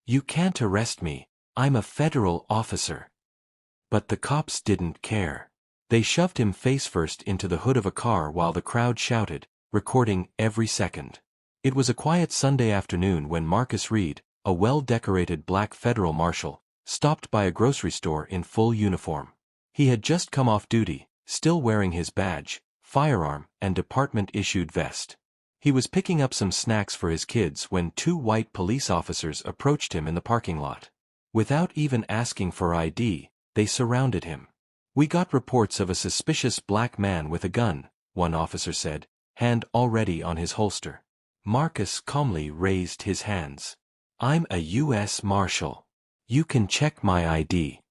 "You can't arrest me, I'm a federal officer." But the cops didn't care. They shoved him face-first into the hood of a car while the crowd shouted, recording every second. It was a quiet Sunday afternoon when Marcus Reed, a well-decorated black federal marshal, stopped by a grocery store in full uniform. He had just come off duty, still wearing his badge, firearm, and department-issued vest. He was picking up some snacks for his kids when two white police officers approached him in the parking lot. Without even asking for ID, they surrounded him. "We got reports of a suspicious black man with a gun," one officer said, hand already on his holster. Marcus calmly raised his hands. "I'm a U.S. Marshal. You can check my ID."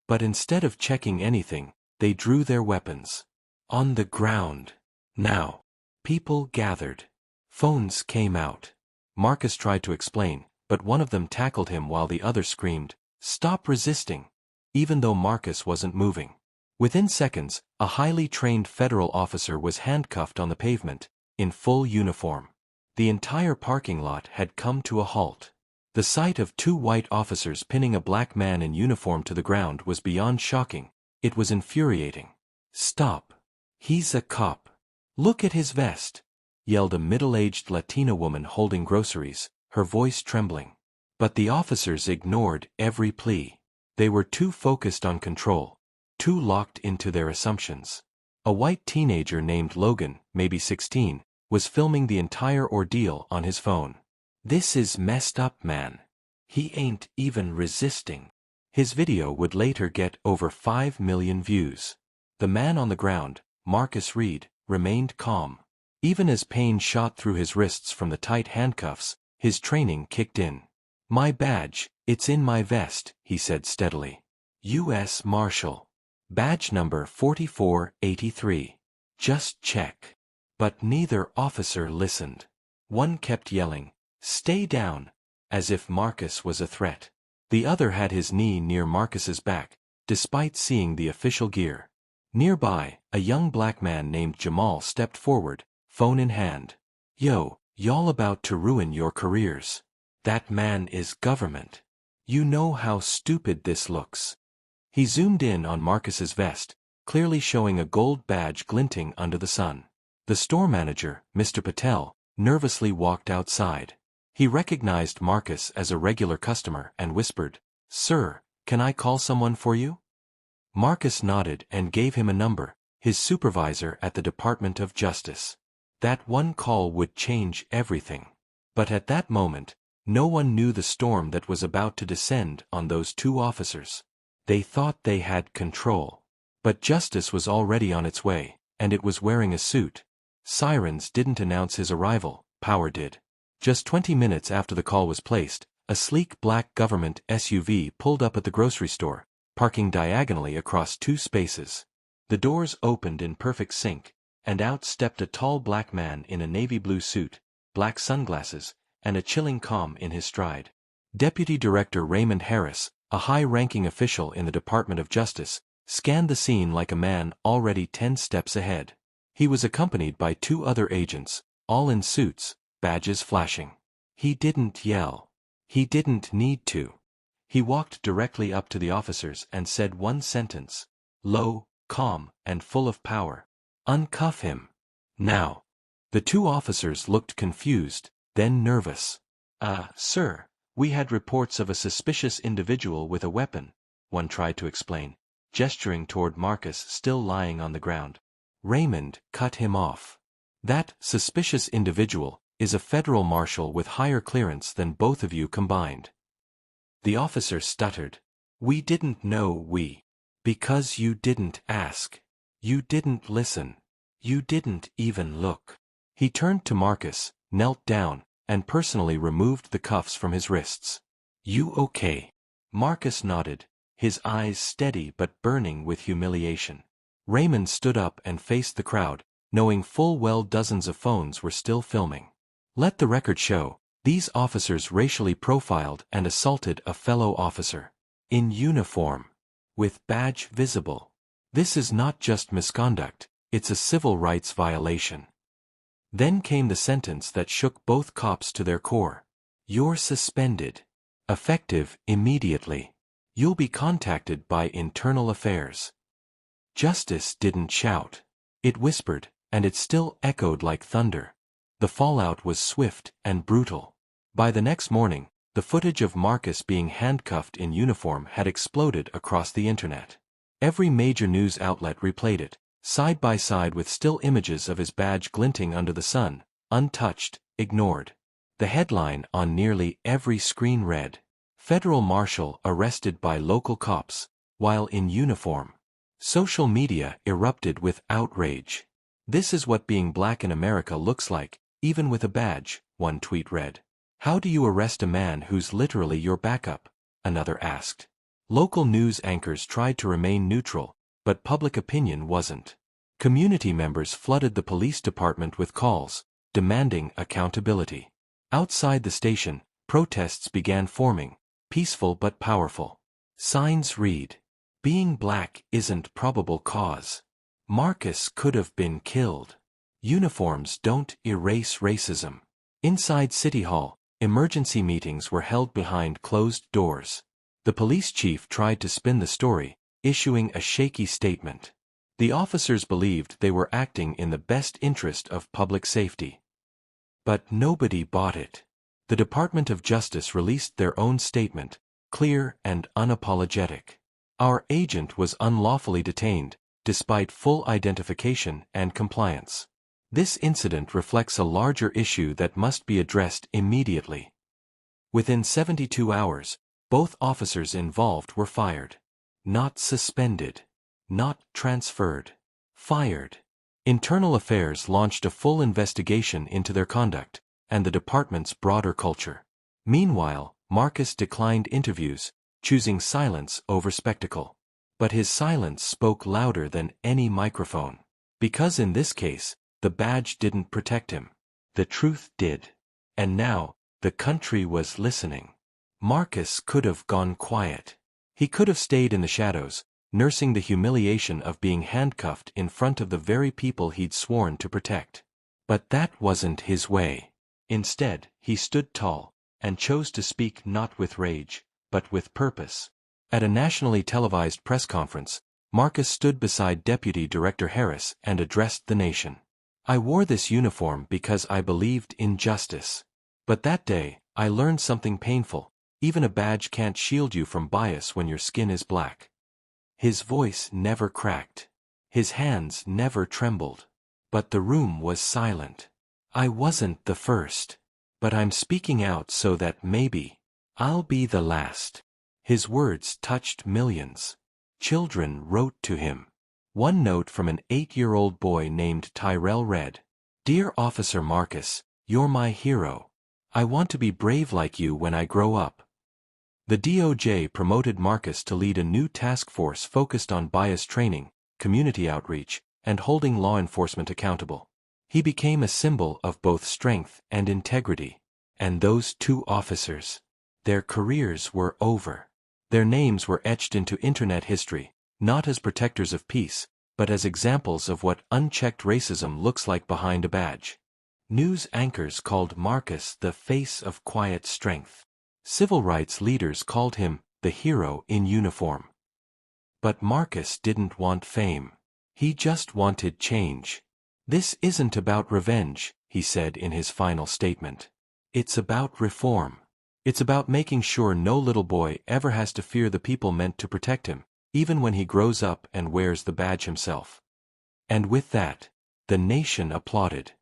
But instead of checking anything, they drew their weapons. On the ground. Now. People gathered. Phones came out. Marcus tried to explain, but one of them tackled him while the other screamed, "Stop resisting!" even though Marcus wasn't moving. Within seconds, a highly trained federal officer was handcuffed on the pavement, in full uniform. The entire parking lot had come to a halt. The sight of two white officers pinning a black man in uniform to the ground was beyond shocking. It was infuriating. "Stop. He's a cop. Look at his vest," yelled a middle-aged Latina woman holding groceries, her voice trembling. But the officers ignored every plea. They were too focused on control, too locked into their assumptions. A white teenager named Logan, maybe 16, was filming the entire ordeal on his phone. "This is messed up, man. He ain't even resisting." His video would later get over 5 million views. The man on the ground, Marcus Reed, remained calm. Even as pain shot through his wrists from the tight handcuffs, his training kicked in. "My badge, it's in my vest," he said steadily. "U.S. Marshal. Badge number 4483. Just check." But neither officer listened. One kept yelling, "Stay down," as if Marcus was a threat. The other had his knee near Marcus's back, despite seeing the official gear. Nearby, a young black man named Jamal stepped forward, phone in hand. "Yo, y'all about to ruin your careers. That man is government. You know how stupid this looks." He zoomed in on Marcus's vest, clearly showing a gold badge glinting under the sun. The store manager, Mr. Patel, nervously walked outside. He recognized Marcus as a regular customer and whispered, "Sir, can I call someone for you?" Marcus nodded and gave him a number, his supervisor at the Department of Justice. That one call would change everything. But at that moment, no one knew the storm that was about to descend on those two officers. They thought they had control. But justice was already on its way, and it was wearing a suit. Sirens didn't announce his arrival, power did. Just 20 minutes after the call was placed, a sleek black government SUV pulled up at the grocery store, parking diagonally across two spaces. The doors opened in perfect sync, and out stepped a tall black man in a navy blue suit, black sunglasses, and a chilling calm in his stride. Deputy Director Raymond Harris, a high-ranking official in the Department of Justice, scanned the scene like a man already 10 steps ahead. He was accompanied by two other agents, all in suits, badges flashing. He didn't yell. He didn't need to. He walked directly up to the officers and said one sentence, low, calm, and full of power. "Uncuff him. Now." The two officers looked confused, then nervous. Sir, we had reports of a suspicious individual with a weapon," one tried to explain, gesturing toward Marcus still lying on the ground. Raymond cut him off. "That suspicious individual is a federal marshal with higher clearance than both of you combined." The officer stuttered. "We didn't know Because you didn't ask. You didn't listen. You didn't even look." He turned to Marcus, knelt down, and personally removed the cuffs from his wrists. "You okay?" Marcus nodded, his eyes steady but burning with humiliation. Raymond stood up and faced the crowd, knowing full well dozens of phones were still filming. Let the record show, these officers racially profiled and assaulted a fellow officer. In uniform. With badge visible. This is not just misconduct, it's a civil rights violation. Then came the sentence that shook both cops to their core. "You're suspended." Effective immediately. You'll be contacted by Internal Affairs. Justice didn't shout. It whispered, and it still echoed like thunder. The fallout was swift and brutal. By the next morning, the footage of Marcus being handcuffed in uniform had exploded across the internet. Every major news outlet replayed it, side by side with still images of his badge glinting under the sun, untouched, ignored. The headline on nearly every screen read, "Federal Marshal arrested by local cops, while in uniform." Social media erupted with outrage. "This is what being black in America looks like, even with a badge," one tweet read. "How do you arrest a man who's literally your backup?" another asked. Local news anchors tried to remain neutral, but public opinion wasn't. Community members flooded the police department with calls, demanding accountability. Outside the station, protests began forming, peaceful but powerful. Signs read, "Being black isn't probable cause. Marcus could have been killed. Uniforms don't erase racism." Inside City Hall, emergency meetings were held behind closed doors. The police chief tried to spin the story, issuing a shaky statement. The officers believed they were acting in the best interest of public safety. But nobody bought it. The Department of Justice released their own statement, clear and unapologetic. "Our agent was unlawfully detained, despite full identification and compliance. This incident reflects a larger issue that must be addressed immediately." Within 72 hours, both officers involved were fired. Not suspended. Not transferred. Fired. Internal Affairs launched a full investigation into their conduct, and the department's broader culture. Meanwhile, Marcus declined interviews, choosing silence over spectacle. But his silence spoke louder than any microphone. Because in this case, the badge didn't protect him. The truth did. And now, the country was listening. Marcus could have gone quiet. He could have stayed in the shadows, nursing the humiliation of being handcuffed in front of the very people he'd sworn to protect. But that wasn't his way. Instead, he stood tall, and chose to speak not with rage, but with purpose. At a nationally televised press conference, Marcus stood beside Deputy Director Harris and addressed the nation. "I wore this uniform because I believed in justice. But that day, I learned something painful. Even a badge can't shield you from bias when your skin is black." His voice never cracked. His hands never trembled. But the room was silent. "I wasn't the first. But I'm speaking out so that maybe I'll be the last." His words touched millions. Children wrote to him. One note from an 8-year-old boy named Tyrell read, "Dear Officer Marcus, you're my hero. I want to be brave like you when I grow up." The DOJ promoted Marcus to lead a new task force focused on bias training, community outreach, and holding law enforcement accountable. He became a symbol of both strength and integrity. And those two officers, their careers were over. Their names were etched into internet history, not as protectors of peace, but as examples of what unchecked racism looks like behind a badge. News anchors called Marcus the face of quiet strength. Civil rights leaders called him the hero in uniform. But Marcus didn't want fame. He just wanted change. "This isn't about revenge," he said in his final statement. "It's about reform. It's about making sure no little boy ever has to fear the people meant to protect him, even when he grows up and wears the badge himself." And with that, the nation applauded.